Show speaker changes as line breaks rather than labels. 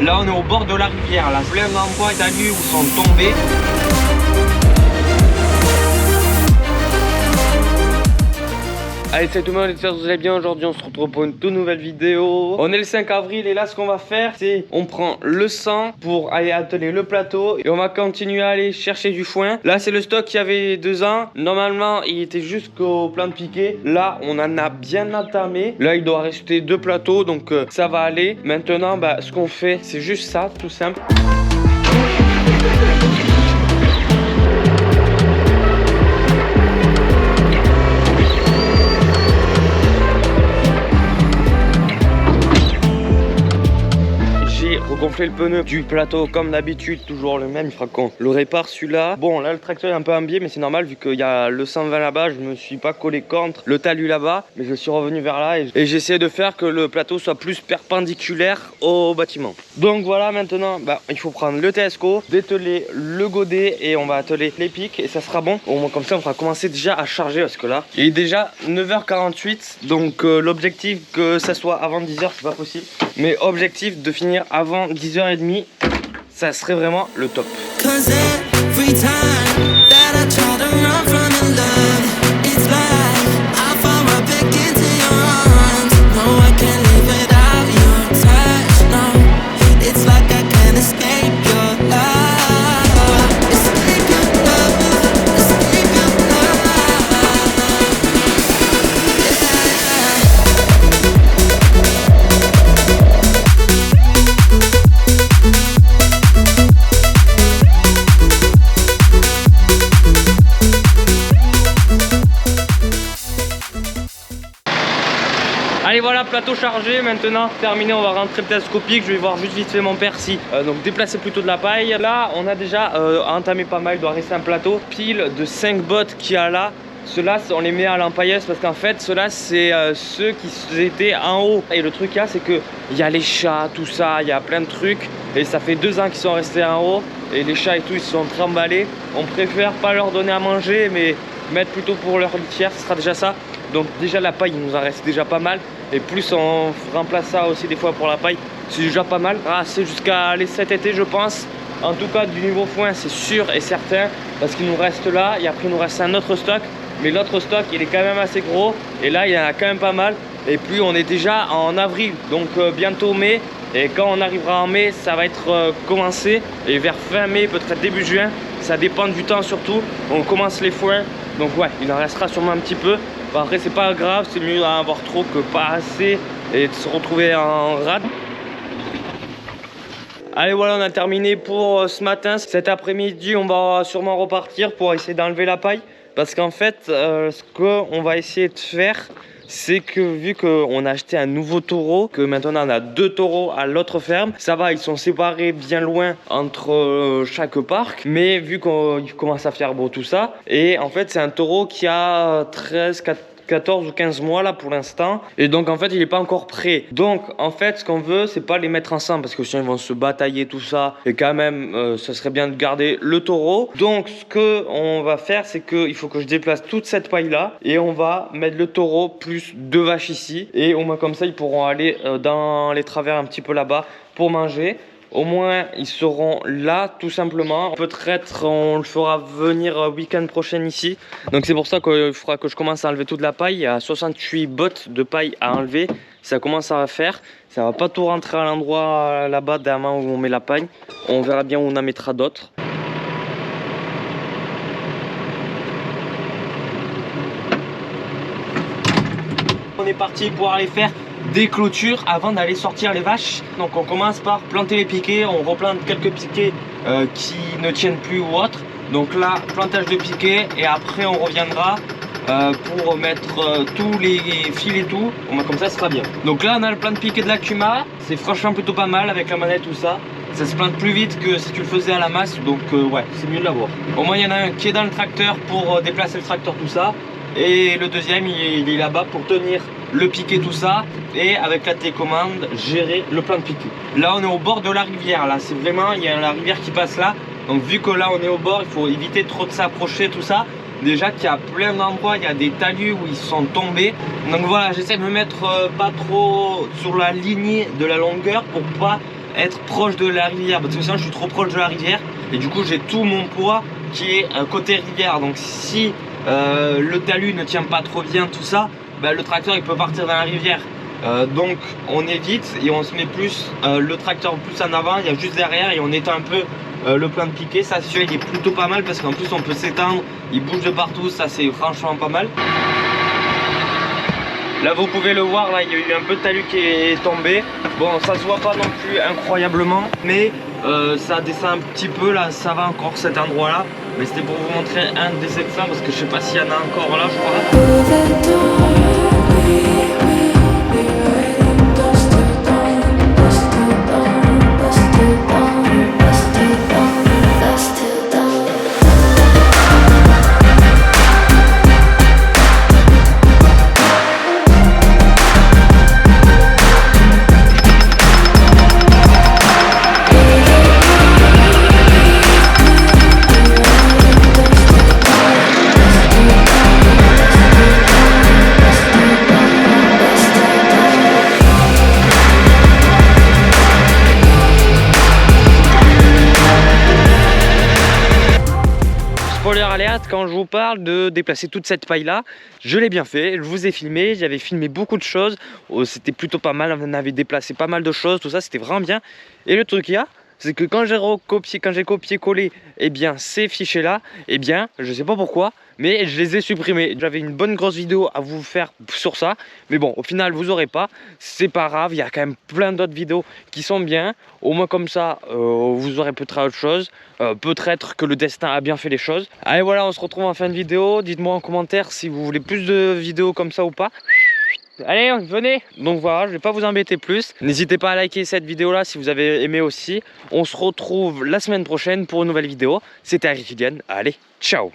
Là on est au bord de la rivière, là plein d'endroits d'allus où sont tombés. Allez, salut tout le monde, j'espère que vous allez bien. Aujourd'hui on se retrouve pour une toute nouvelle vidéo. On est le 5 avril et là ce qu'on va faire c'est on prend le sang pour aller atteler le plateau et on va continuer à aller chercher du foin. Là c'est le stock qu'il y avait 2 ans. Normalement il était jusqu'au plan de piquet. Là on en a bien entamé. Là il doit rester 2 plateaux donc ça va aller. Maintenant ce qu'on fait c'est juste ça, tout simple. Regonfler le pneu du plateau comme d'habitude, toujours le même, il fera qu'on le répare celui-là. Bon là le tracteur est un peu en biais mais c'est normal vu qu'il y a le 120 là-bas, je me suis pas collé contre le talus là-bas mais je suis revenu vers là et j'essaie de faire que le plateau soit plus perpendiculaire au bâtiment. Donc voilà, maintenant il faut prendre le TSCO, dételer le godet et on va atteler les pics et ça sera bon. Au moins comme ça on va commencer déjà à charger parce que là il est déjà 9h48 donc l'objectif que ça soit avant 10h c'est pas possible mais objectif de finir avant 10h30, ça serait vraiment le top. Allez voilà, plateau chargé, maintenant terminé, on va rentrer le télescopique, je vais voir juste vite fait mon père si donc déplacer plutôt de la paille. Là on a déjà entamé pas mal, il doit rester un plateau pile de 5 bottes qu'il y a là. Ceux-là on les met à l'empailleuse parce qu'en fait ceux-là c'est ceux qui étaient en haut. Et le truc là c'est que il y a les chats, tout ça, il y a plein de trucs. Et ça fait 2 ans qu'ils sont restés en haut. Et les chats et tout ils se sont tremballés. On préfère pas leur donner à manger mais mettre plutôt pour leur litière, ce sera déjà ça. Donc déjà la paille il nous en reste déjà pas mal. Et plus on remplace ça aussi des fois pour la paille, c'est déjà pas mal. C'est jusqu'à aller cet été je pense. En tout cas du niveau foin c'est sûr et certain. Parce qu'il nous reste là et après il nous reste un autre stock. Mais l'autre stock il est quand même assez gros. Et là il y en a quand même pas mal. Et puis on est déjà en avril, donc bientôt mai. Et quand on arrivera en mai ça va être commencé. Et vers fin mai, peut-être début juin, ça dépend du temps surtout. On commence les foins. Donc ouais, il en restera sûrement un petit peu. Après c'est pas grave, c'est mieux d'en avoir trop que pas assez et de se retrouver en rade. Allez voilà, on a terminé pour ce matin. Cet après-midi on va sûrement repartir pour essayer d'enlever la paille. Parce qu'en fait ce qu'on va essayer de faire c'est que vu qu'on a acheté un nouveau taureau, que maintenant on a 2 taureaux à l'autre ferme, ça va, ils sont séparés bien loin entre chaque parc, mais vu qu'il commence à faire beau tout ça, et en fait c'est un taureau qui a 14 ou 15 mois là pour l'instant et donc en fait il est pas encore prêt. Donc en fait ce qu'on veut c'est pas les mettre ensemble parce que sinon ils vont se batailler tout ça et quand même ça serait bien de garder le taureau. Donc ce que on va faire c'est que il faut que je déplace toute cette paille là et on va mettre le taureau plus 2 vaches ici et au moins comme ça ils pourront aller dans les travers un petit peu là-bas pour manger. Au moins ils seront là tout simplement. Peut-être on le fera venir week-end prochain ici. Donc c'est pour ça qu'il faudra que je commence à enlever toute la paille. Il y a 68 bottes de paille à enlever. Ça commence à faire. Ça va pas tout rentrer à l'endroit là-bas derrière où on met la paille. On verra bien où on en mettra d'autres. On est parti pour aller faire des clôtures avant d'aller sortir les vaches. Donc on commence par planter les piquets, on replante quelques piquets qui ne tiennent plus ou autre. Donc là plantage de piquets et après on reviendra pour mettre tous les fils et tout. Comme ça ce sera bien. Donc là on a le plan de piquets de la Kuma, c'est franchement plutôt pas mal avec la manette tout ça. Ça se plante plus vite que si tu le faisais à la masse, donc ouais c'est mieux de l'avoir. Au moins il y en a un qui est dans le tracteur pour déplacer le tracteur tout ça. Et le deuxième il est là-bas pour tenir le piquet tout ça et avec la télécommande gérer le plan de piquet. Là on est au bord de la rivière, là c'est vraiment, il y a la rivière qui passe là. Donc vu que là on est au bord, il faut éviter trop de s'approcher tout ça. Déjà qu'il y a plein d'endroits, il y a des talus où ils sont tombés. Donc voilà, j'essaie de me mettre pas trop sur la ligne de la longueur pour pas être proche de la rivière, parce que sinon je suis trop proche de la rivière et du coup j'ai tout mon poids qui est côté rivière. Donc si le talus ne tient pas trop bien tout ça, bah, le tracteur il peut partir dans la rivière. Donc on évite et on se met plus le tracteur plus en avant, il y a juste derrière et on étend un peu le plein de piquet. Ça celui il est plutôt pas mal parce qu'en plus on peut s'étendre, il bouge de partout, ça c'est franchement pas mal. Là vous pouvez le voir, là il y a eu un peu de talus qui est tombé. Bon ça se voit pas non plus incroyablement, mais ça descend un petit peu là, ça va encore cet endroit là. Mais c'était pour vous montrer un des exemples parce que je sais pas s'il y en a encore là je crois. Spoiler alert, quand je vous parle de déplacer toute cette paille là, je l'ai bien fait, je vous ai filmé, j'avais filmé beaucoup de choses, c'était plutôt pas mal, on avait déplacé pas mal de choses, tout ça c'était vraiment bien. Et le truc qu'il y a, c'est que quand j'ai copié-collé eh bien ces fichiers là, eh bien je sais pas pourquoi, mais je les ai supprimés. J'avais une bonne grosse vidéo à vous faire sur ça, mais bon au final vous aurez pas, c'est pas grave, il y a quand même plein d'autres vidéos qui sont bien, au moins comme ça vous aurez peut-être autre chose, peut-être que le destin a bien fait les choses. Allez voilà, on se retrouve en fin de vidéo, dites-moi en commentaire si vous voulez plus de vidéos comme ça ou pas. Allez, venez. Donc voilà, je vais pas vous embêter plus. N'hésitez pas à liker cette vidéo là si vous avez aimé aussi. On se retrouve la semaine prochaine pour une nouvelle vidéo. C'était Harry Kylian. Allez, ciao.